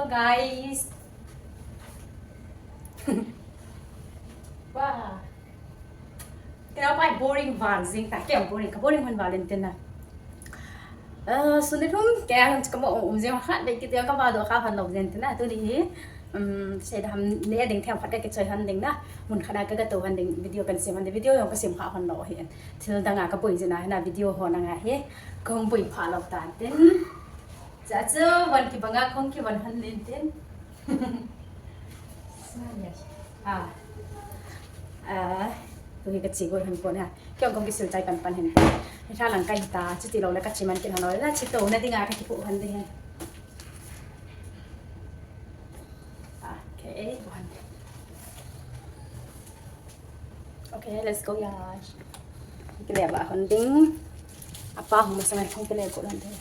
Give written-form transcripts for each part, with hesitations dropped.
guys. Wow. Kenapa boring banget? Tak kaya boring. Boring man Valentine na. Sunod kaya kamu sih makan baik kita yang kamu ada kapan Valentine na tu ni. Saya dah ni ada yang tiap hari kita cakap handing na. Mun kana kaga tu handing video kan sih, handing video yang kasih makan lo hen. Til dah ngah kapoy je na video ho na ngah he. Kau boy phalau tanten. Jadi wan ki bangga kong ki wan Valentine. Tôi cái chị gọi hàng con ha, cái ông công cái sườn trái pan pan hình, cái thang lằng cây ta, chứ tỷ lệ là các chị mình kia nói là chị tổ này thì ngài cái phụ hành đi ha. Okay, let's go guys. Cái này là hành đinh, apa không mà sang không cái này cũng hành đinh.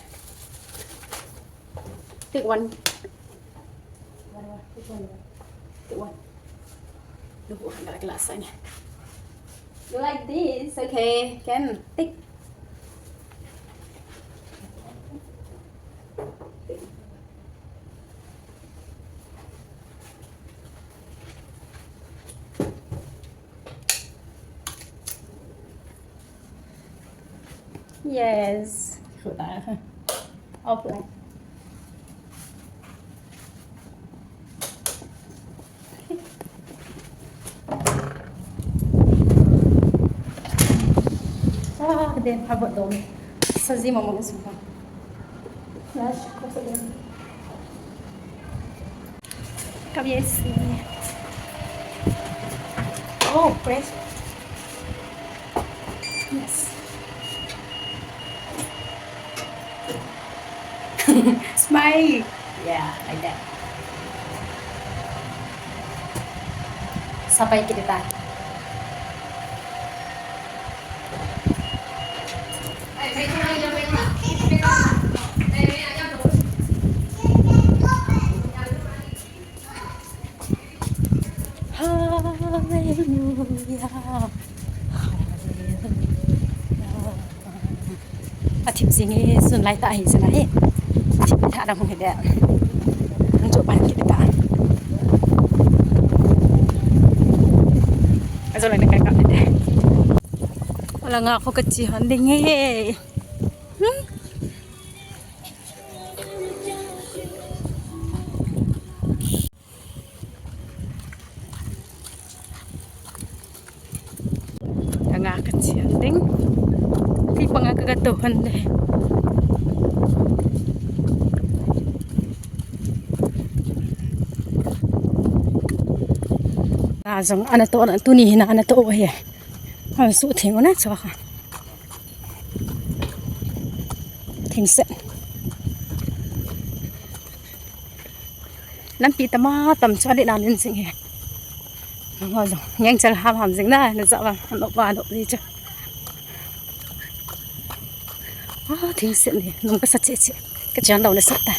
Take one. Take one. Được bộ hành là cái lá xanh này. You like this? Okay, can tick. Yes. Open. Then how about dong? Sa gì mà mọi người dùng không? Flash, close again. Kabiesi. Oh, fresh. Yes. Smile. Yeah, like that. Sampai kita. Atim singi sun lai ta hi sana he atim tha dam he da ang cho ban ki ta azo lai ka ka de wala nga ako kachi handing he nga kachi handing di pangagagatuhan deh. Zong ana to ni hina ana to he. Ang su thing na cho ka. Thing set. Lampi tama tam cho để làm lên sing he. Ngồi rồi, nhanh chân ham ding na, nó dạo vào, nó vào độ gì chứ. Thing set này, nó có sạch chị. Cái chén đầu nó sạch ta.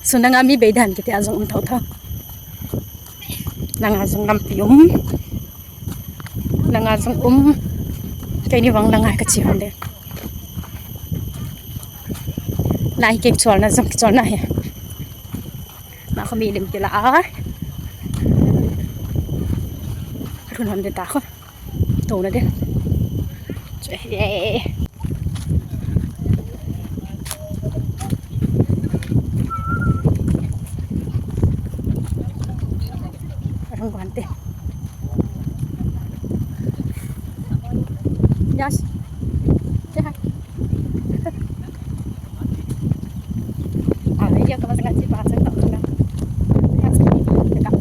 So nang ami bedan kiti azong thau thau. Nang azong lampi nang azong cái ni wang langai ka chi hande. Lai ke chol na zong chol na he. Na kami lim kila Run hande ta kho. To na de. Che. Guante. Yes. Say hi. Iya kalau sangat sih bahasa tak sudah. Yes. Dekat.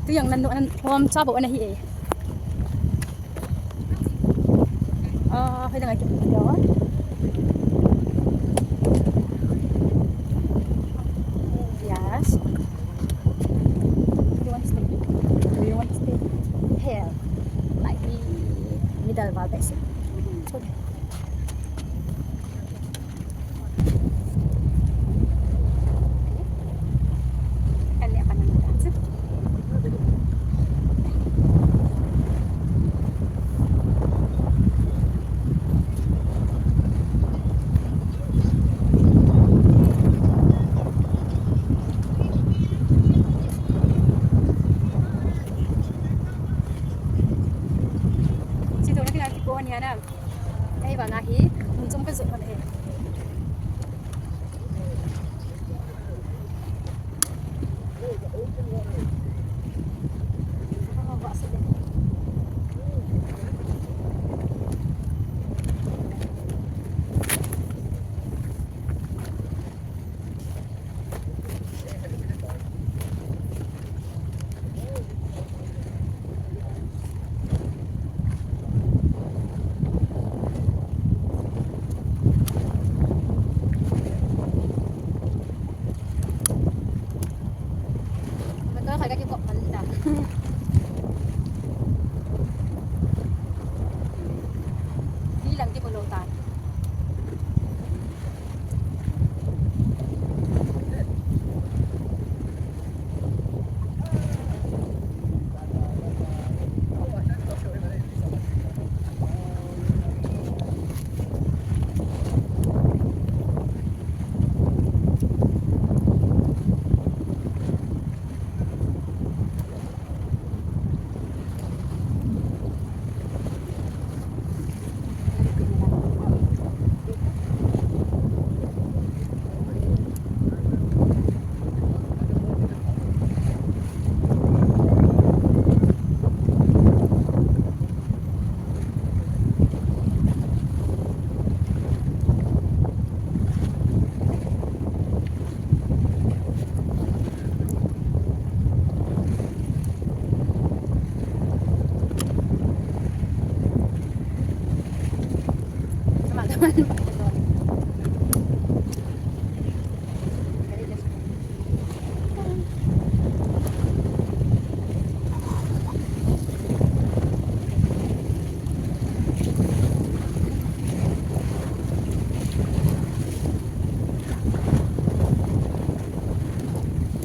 Itu yang nanduan form cabut ana hi. Phải đang chụp gió. Dạ. cái gì mà này vợ sẽ đến phải cái cọng gì nào đi làm cái bộ lô tài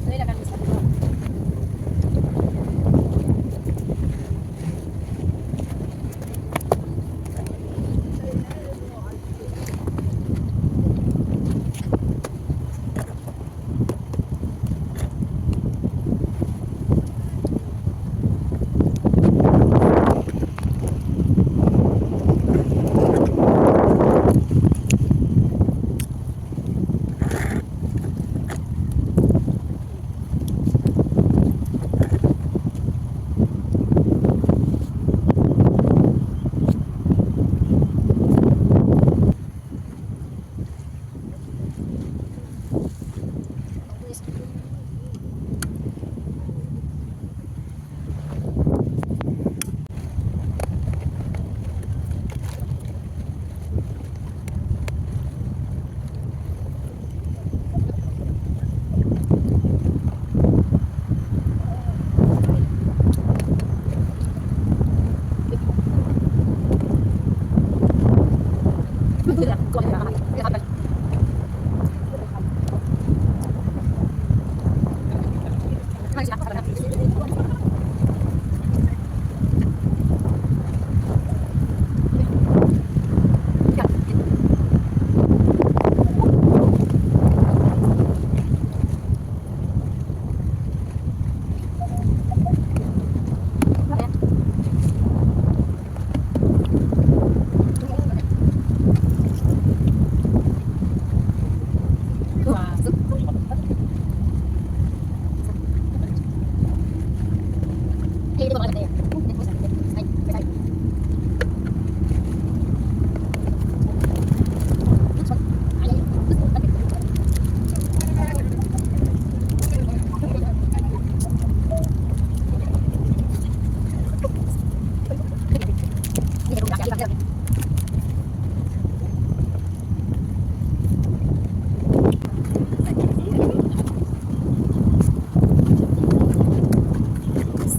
đây là căn biệt thự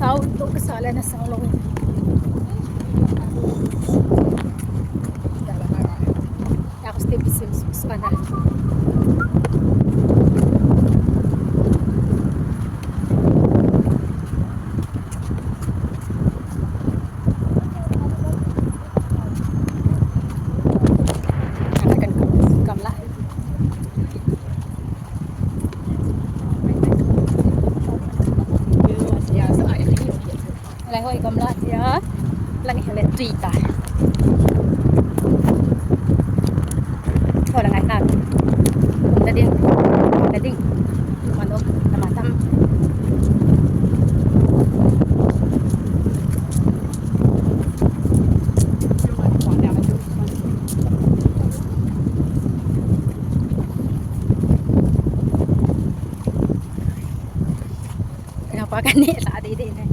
sau untuk kesalahan asal aku stay bisa sepanjang lại hồi cầm lại ya lagi helet cerita cái đinh mà nó mà tâm nó qua cái nệ là đi này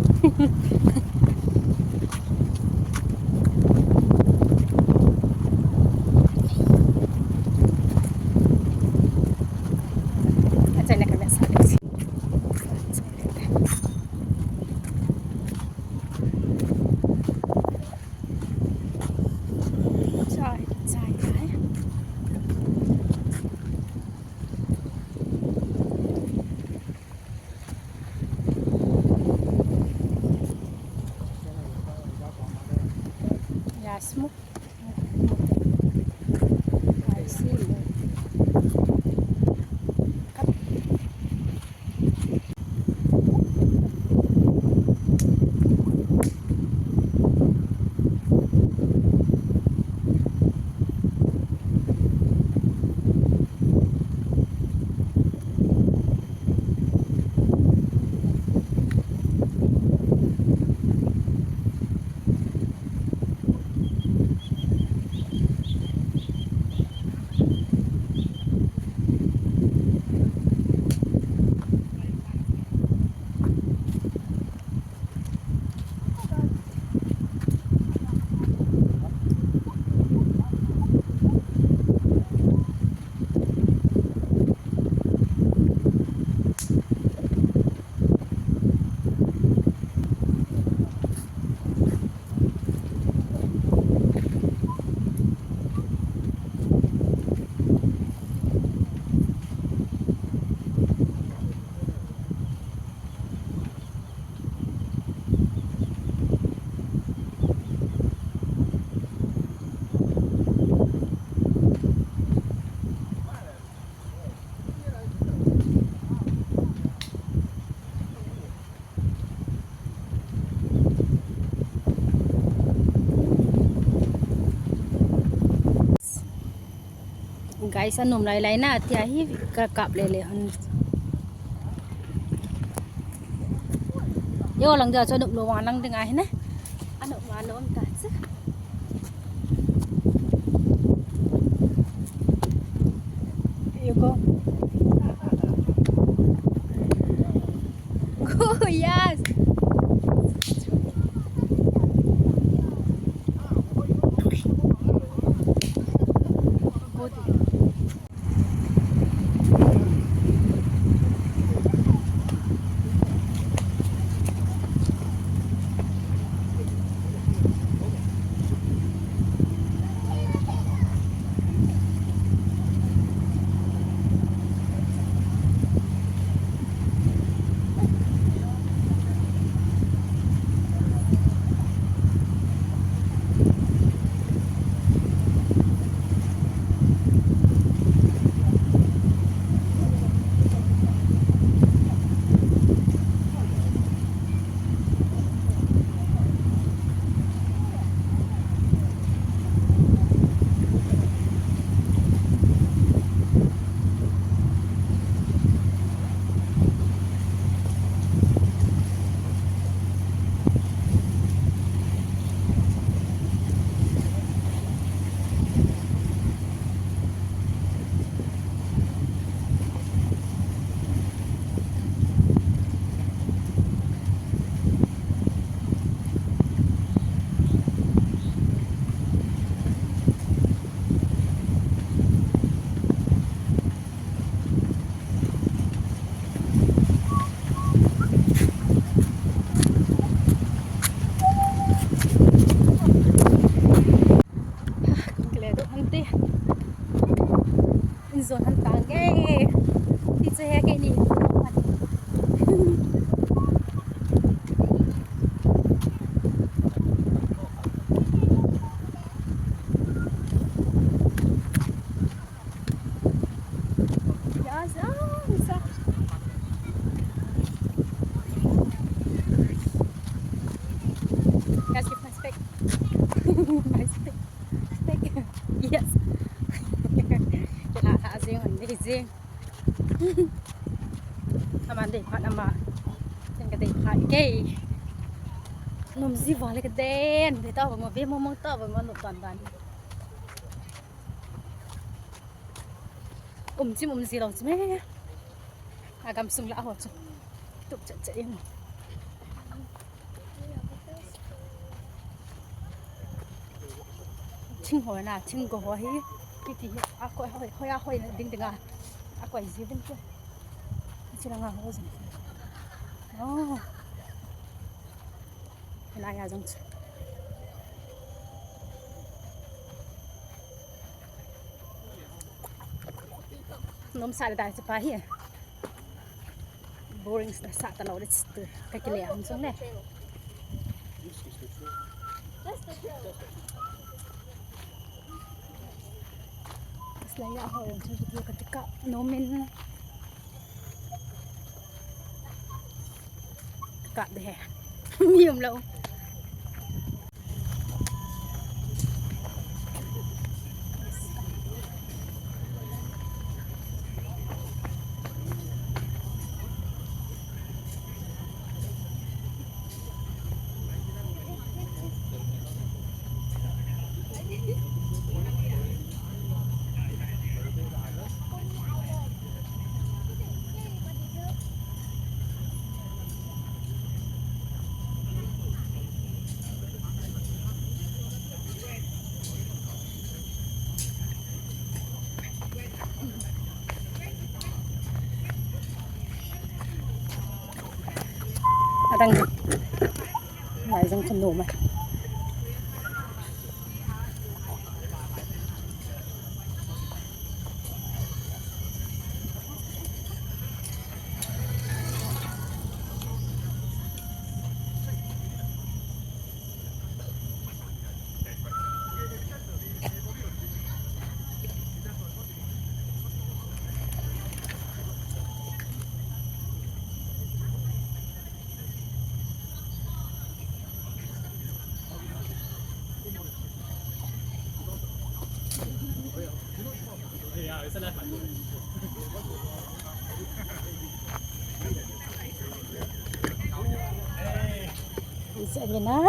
smoke. I see. Guys, anum lai na tia hi kap le le han yo lang giờ cho đụng đồ hoàn lang đừng ai nè ăn đụng hoàn nó cả chứ yêu cô oh yes zon han tang ge ti che ke ni Guys, give my spec. My spec. Spec. Yes. Cái là thả riêng, mình đi riêng. aman dei phat ama ten ka dei phat ke nom zi wa le ka den be ta ba be mo ta ba ma no tan dan zi lo me agam sung la ho chu tuk cha in chinh hồi na chinh go ho hi ti ti a ko hoi ding ding a ko zi ding ke chỉ là ngào thôi đó cái này là giống nôm sai đại sẽ phải hiện boring là sạ tao đấy từ cái lẻ không giống này Selain aku yang cakap ketika nomen cạn đẻ nhiều lâu đang lại giống khăn đồ mà bisa aja nah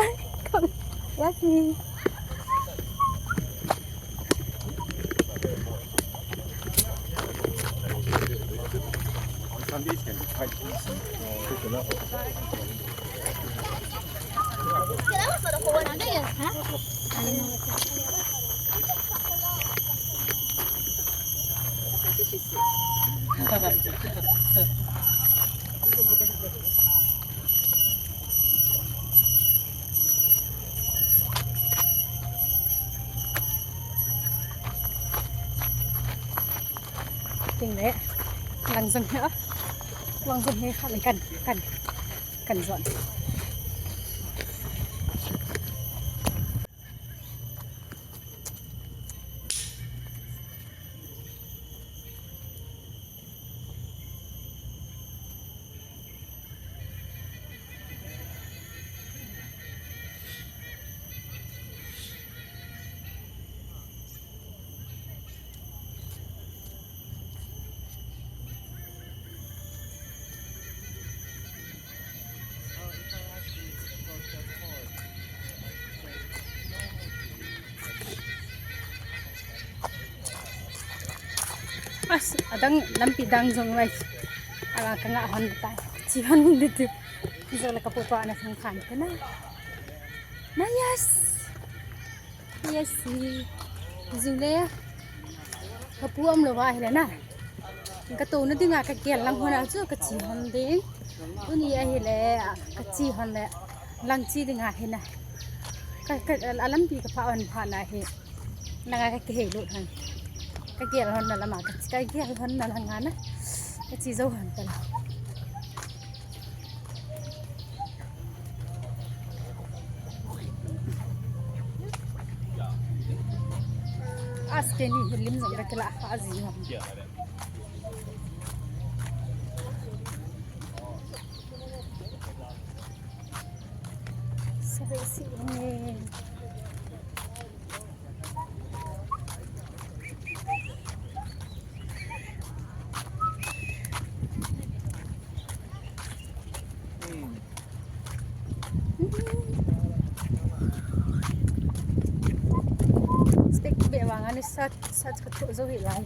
ya sih tình đấy lăng rừng nữa lăng rừng hay khăn cần dọn adang lampi dang zong lai ala kanga hon tai chi hon dit zo la kapupa na sang khan kana na yes zule kapu am lo wa hela na ka to na dinga ka kel lang hona chu ka chi hon ding uni a hele ka chi hon le lang chi dinga hena ka lampi ka pa on pha na he na ka ke he lo han cái kia là hơn là mà cái kia hơn là ngán á cái chi dâu hơn tần Asteni hilim zong ra kala azi ham sabe si ne anh sát sát cái chỗ dấu hiệu lại